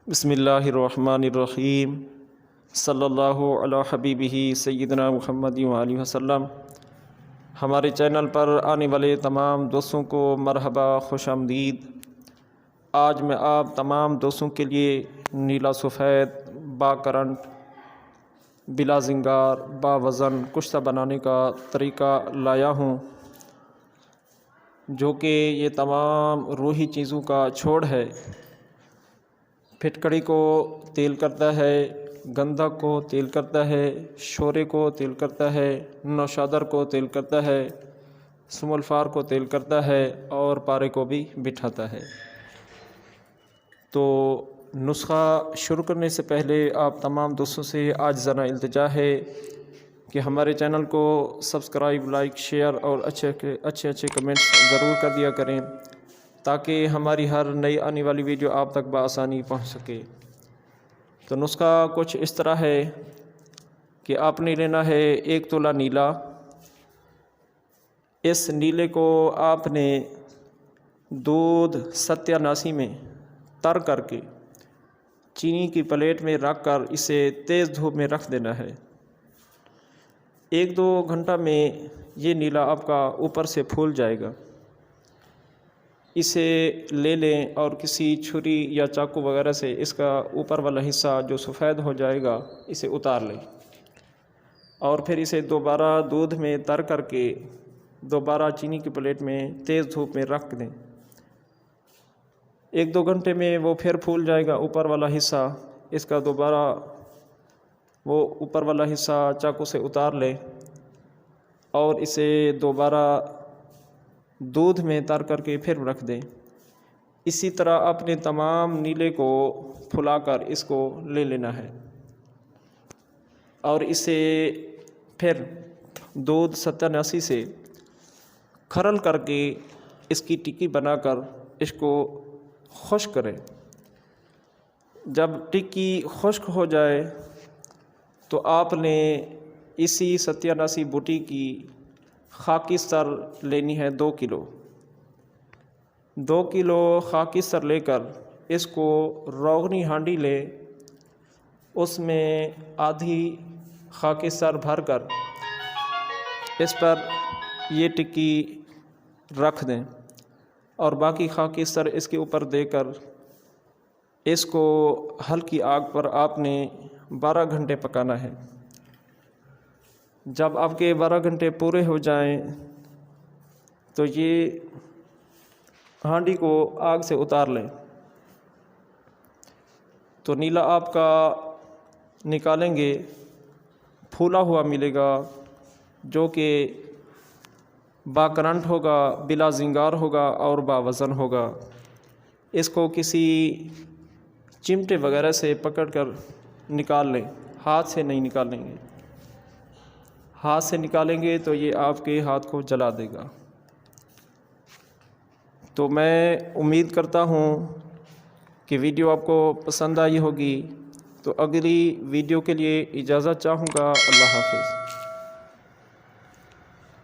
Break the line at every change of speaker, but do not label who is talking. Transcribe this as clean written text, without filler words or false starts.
بسم اللہ الرحمن الرحیم صلی اللہ علی حبیبہ سیدنا محمد وآلہ وسلم۔ ہمارے چینل پر آنے والے تمام دوستوں کو مرحبا، خوش آمدید۔ آج میں آپ تمام دوستوں کے لیے نیلا سفید با کرنٹ، بلا زنگار، با وزن کشتہ بنانے کا طریقہ لایا ہوں، جو کہ یہ تمام روحی چیزوں کا چھوڑ ہے۔ پھٹکڑی کو تیل کرتا ہے، گندھک کو تیل کرتا ہے، شورے کو تیل کرتا ہے، نوشادر کو تیل کرتا ہے، سم الفار کو تیل کرتا ہے اور پارے کو بھی بٹھاتا ہے۔ تو نسخہ شروع کرنے سے پہلے آپ تمام دوستوں سے عاجزانہ التجا ہے کہ ہمارے چینل کو سبسکرائب، لائک، شیئر اور اچھے کمنٹس ضرور کر دیا کریں، تاکہ ہماری ہر نئی آنے والی ویڈیو آپ تک بآسانی پہنچ سکے۔ تو نسخہ کچھ اس طرح ہے کہ آپ نے لینا ہے 1 تولہ نیلا۔ اس نیلے کو آپ نے دودھ ستیاناسی میں تر کر کے چینی کی پلیٹ میں رکھ کر اسے تیز دھوپ میں رکھ دینا ہے۔ 1-2 گھنٹہ میں یہ نیلا آپ کا اوپر سے پھول جائے گا۔ اسے لے لیں اور کسی چھری یا چاقو وغیرہ سے اس کا اوپر والا حصہ جو سفید ہو جائے گا اسے اتار لیں، اور پھر اسے دوبارہ دودھ میں تر کر کے دوبارہ چینی کی پلیٹ میں تیز دھوپ میں رکھ دیں۔ 1-2 گھنٹے میں وہ پھر پھول جائے گا اوپر والا حصہ، اس کا دوبارہ وہ اوپر والا حصہ چاقو سے اتار لیں اور اسے دوبارہ دودھ میں تر کر کے پھر رکھ دیں۔ اسی طرح اپنے تمام نیلے کو پھلا کر اس کو لے لینا ہے، اور اسے پھر دودھ 87 سے کھرل کر کے اس کی ٹکی بنا کر اس کو خشک کریں۔ جب ٹکی خشک ہو جائے تو آپ نے اسی 87 بوٹی کی خاکی سر لینی ہے 2 کلو۔ 2 کلو خاکی سر لے کر اس کو روغنی ہانڈی لیں، اس میں آدھی خاکی سر بھر کر اس پر یہ ٹکی رکھ دیں، اور باقی خاکی سر اس کے اوپر دے کر اس کو ہلکی آگ پر آپ نے 12 گھنٹے پکانا ہے۔ جب آپ کے 12 گھنٹے پورے ہو جائیں تو یہ ہانڈی کو آگ سے اتار لیں۔ تو نیلا آپ کا نکالیں گے، پھولا ہوا ملے گا، جو کہ با کرنٹ ہوگا، بلا زنگار ہوگا اور با وزن ہوگا۔ اس کو کسی چمٹے وغیرہ سے پکڑ کر نکال لیں، ہاتھ سے نہیں نکالیں گے۔ ہاتھ سے نکالیں گے تو یہ آپ کے ہاتھ کو جلا دے گا۔ تو میں امید کرتا ہوں کہ ویڈیو آپ کو پسند آئی ہوگی۔ تو اگلی ویڈیو کے لیے اجازت چاہوں گا۔ اللہ حافظ۔